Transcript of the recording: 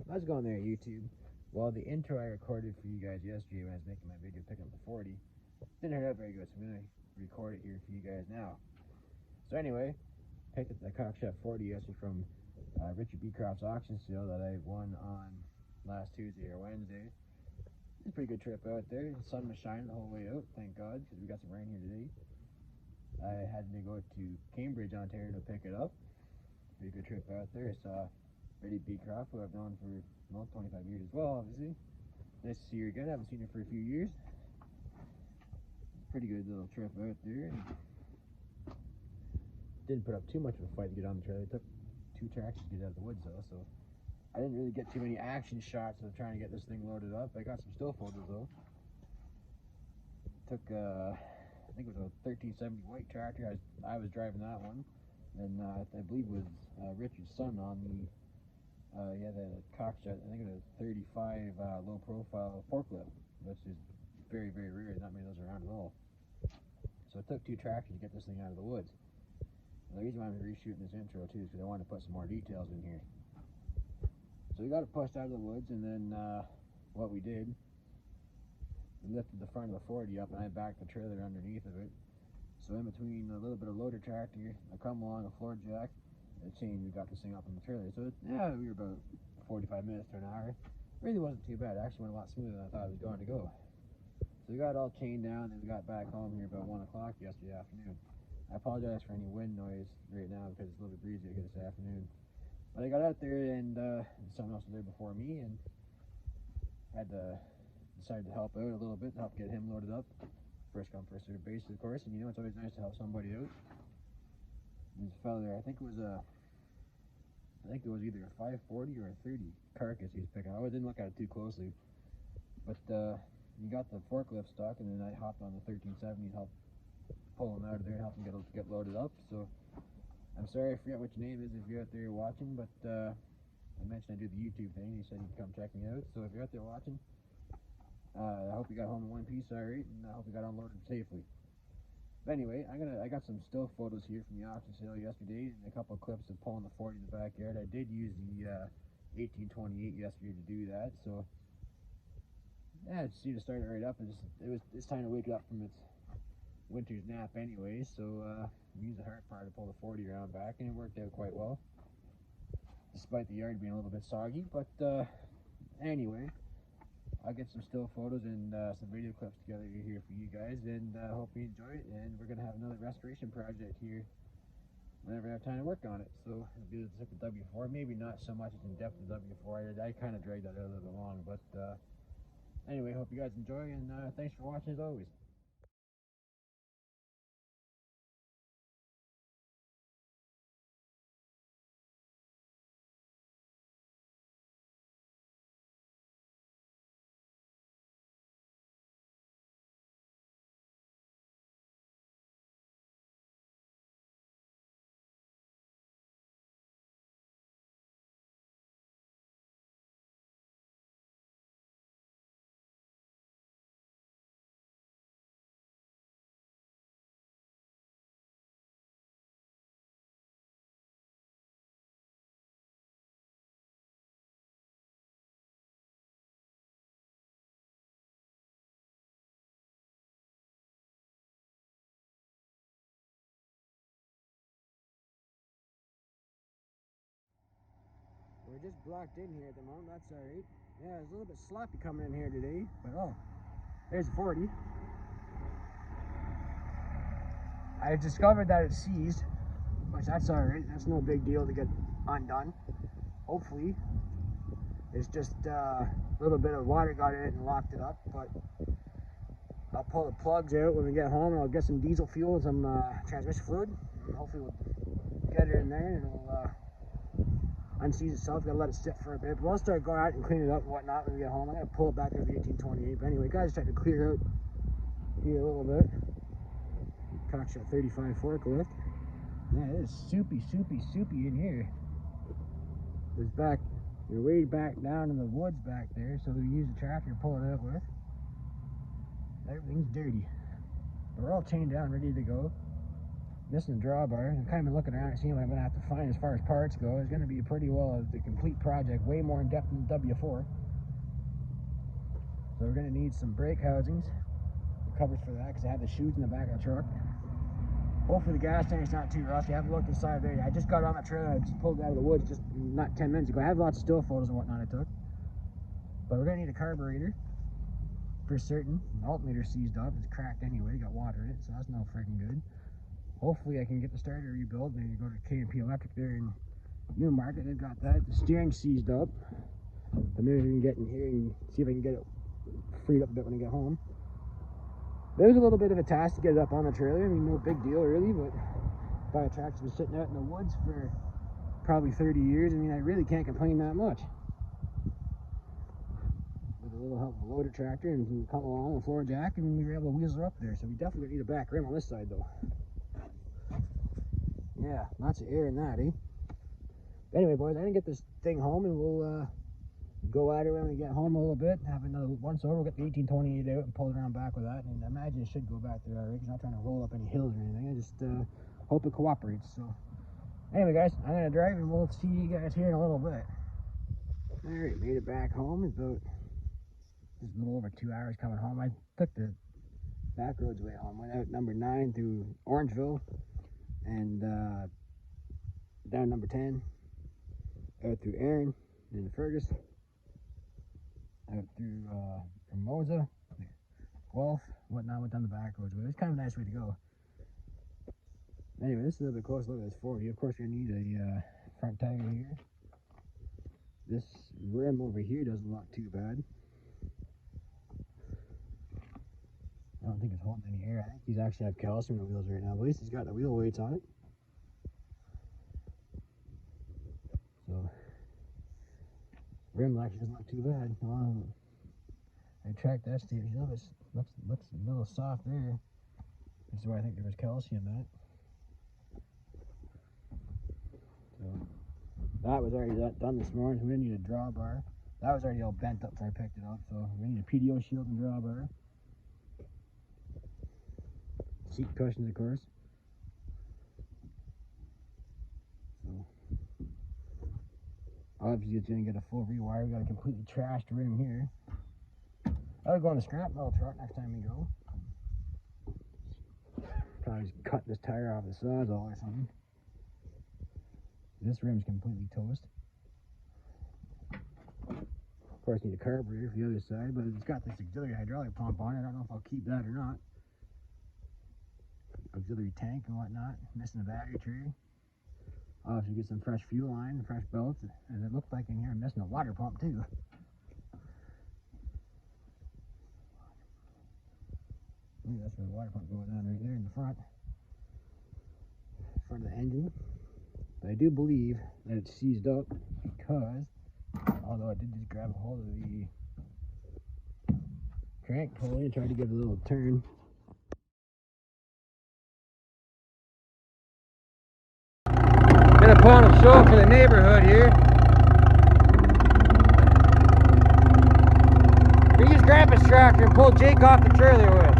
I was going there on YouTube. Well, the intro I recorded for you guys yesterday when I was making my video picking up the 40 didn't turn out very good, so I'm going to record it here for you guys now. So anyway, picked up the Cockshutt 40 yesterday from Richard Beecrofts auction sale that I won on last Tuesday or Wednesday. It's a pretty good trip out there. The sun was shining the whole way out, thank God, because we got some rain here today. I had to go to Cambridge, Ontario to pick it up. Pretty good trip out there. I saw Betty Beecroft, who I've known for 25 years as well, obviously. Nice to see her again. I haven't seen her for a few years. Pretty good little trip out there. Didn't put up too much of a fight to get on the trailer. It took 2 tractors to get out of the woods though, so I didn't really get too many action shots of trying to get this thing loaded up. I got some still photos though. Took I think it was a 1370 white tractor. I was driving that one, and I believe it was Richard's son on the he had a Cockshutt. I think it was a 35 low profile forklift, which is very, very rare. Not many of those around at all. So it took 2 tractors to get this thing out of the woods. And the reason why I'm reshooting this intro too is because I wanted to put some more details in here. So we got it pushed out of the woods, and then what we did, we lifted the front of the 40 up, and I backed the trailer underneath of it. So in between a little bit of loader tractor, I come along a floor jack, and a chain, we got this thing up on the trailer. So we were about 45 minutes to an hour. Really wasn't too bad. It actually went a lot smoother than I thought it was going to go. So we got it all chained down, and we got back home here about 1 o'clock yesterday afternoon. I apologize for any wind noise right now because it's a little bit breezy here this afternoon. But I got out there, and someone else was there before me, and had to decide to help out a little bit to help get him loaded up. First come, first served basis, of course, and you know it's always nice to help somebody out. There's a fellow there. I think it was either a 540 or a 30 carcass he was picking. I didn't look at it too closely, but you got the forklift stuck, and then I hopped on the 1370 and helped pull him out of there and help him get loaded up. So I'm sorry, I forget what your name is if you're out there watching, but I mentioned I do the YouTube thing. He said he'd come check me out. So if you're out there watching, I hope you got home in one piece all right, and I hope you got unloaded safely. But anyway, I got some still photos here from the auction sale yesterday, and a couple of clips of pulling the 40 in the backyard. I did use the 1828 yesterday to do that, so yeah, just need to start it right up. It's time to wake it up from its winter's nap anyway, so we used the hard part to pull the 40 around back, and it worked out quite well, despite the yard being a little bit soggy. But anyway, I'll get some still photos and some video clips together here for you guys, and hope you enjoy it. And we're gonna have another restoration project here whenever I have time to work on it. So it'll be the W4, maybe not so much as in depth as W4. I kind of dragged that out a little bit long, but anyway, hope you guys enjoy, and thanks for watching as always. We're just blocked in here at the moment. That's all right. Yeah, it's a little bit sloppy coming in here today, but oh, there's 40. I discovered that it's seized, which that's all right. That's no big deal to get undone. Hopefully, it's just a little bit of water got in it and locked it up. But I'll pull the plugs out when we get home, and I'll get some diesel fuel and some transmission fluid, and hopefully we'll get it in there, and it'll unseize itself. Gotta let it sit for a bit, but we'll start going out and clean it up and whatnot when we get home. I'm gonna pull it back to the 1828. But anyway, guys, trying to clear out here a little bit. Cockshutt 35 forklift. Yeah, it is soupy in here. It's back, you're way back down in the woods back there, so we use the tractor to pull it out with. Everything's dirty. But we're all chained down, ready to go. missing the drawbar. I've kind of been looking around and seeing what I'm going to have to find as far as parts go. It's going to be pretty well the complete project, way more in depth than the W4. So we're going to need some brake housings, covers for that, because I have the chutes in the back of the truck. Hopefully the gas tank's not too rusty. I haven't looked inside there. I just got on the trailer. I just pulled it out of the woods just not 10 minutes ago. I have lots of still photos and whatnot I took. But we're going to need a carburetor for certain. The alternator seized up. It's cracked anyway. Got water in it, so that's no freaking good. Hopefully I can get the starter rebuilt. Maybe go to K&P Electric there in Newmarket. They've got that. The steering seized up. But maybe we can get in here and see if I can get it freed up a bit when I get home. It was a little bit of a task to get it up on the trailer. I mean, no big deal really, but by a tractor's been sitting out in the woods for probably 30 years. I mean, I really can't complain that much. With a little help of a loader tractor and we come along and floor jack, and we were able to weasel her up there. So we definitely need a back rim on this side though. Yeah, lots of air in that, eh? But anyway, boys, I didn't get this thing home, and we'll go at it when we get home a little bit. Have another once over. We'll get the 1828 out and pull it around back with that. And I imagine it should go back there already. It's not trying to roll up any hills or anything. I just hope it cooperates. So anyway, guys, I'm gonna drive, and we'll see you guys here in a little bit. All right, made it back home. It's about just a little over 2 hours coming home. I took the back roads way home. Went out number 9 through Orangeville, and down number 10, out through Erin, into Fergus, out through Hermosa, Guelph, whatnot. Went down the back roads. It's kind of a nice way to go. Anyway, this is a little bit close look at this 40. Of course, you're going to need a front tire here. This rim over here doesn't look too bad. I don't think it's holding any air. I think these actually have calcium in the wheels right now. But at least it's got the wheel weights on it. So, rim actually doesn't look too bad. I tracked that state. It looks a little soft there. This is why I think there was calcium in it. So, that was already done this morning. We didn't need a drawbar. That was already all bent up before I picked it up. So, we need a PDO shield and drawbar. Seat cushions, of course. So, obviously, it's going to get a full rewire. We got a completely trashed rim here. I'll go on the scrap metal truck next time we go. Probably just cut this tire off the sawzall or something. This rim's completely toast. Of course, need a carburetor for the other side, but it's got this auxiliary hydraulic pump on it. I don't know if I'll keep that or not. Auxiliary tank and whatnot. Missing the battery tray. Obviously, get some fresh fuel line, fresh belts, and it looks like in here I'm missing a water pump too. Ooh, that's where the water pump goes on right there in the front of the engine. But I do believe that it's seized up because, although I did just grab a hold of the crank pulley and try to give it a little turn. Gonna put on a show for the neighborhood here. We used Grandpa's tractor and pulled Jake off the trailer with.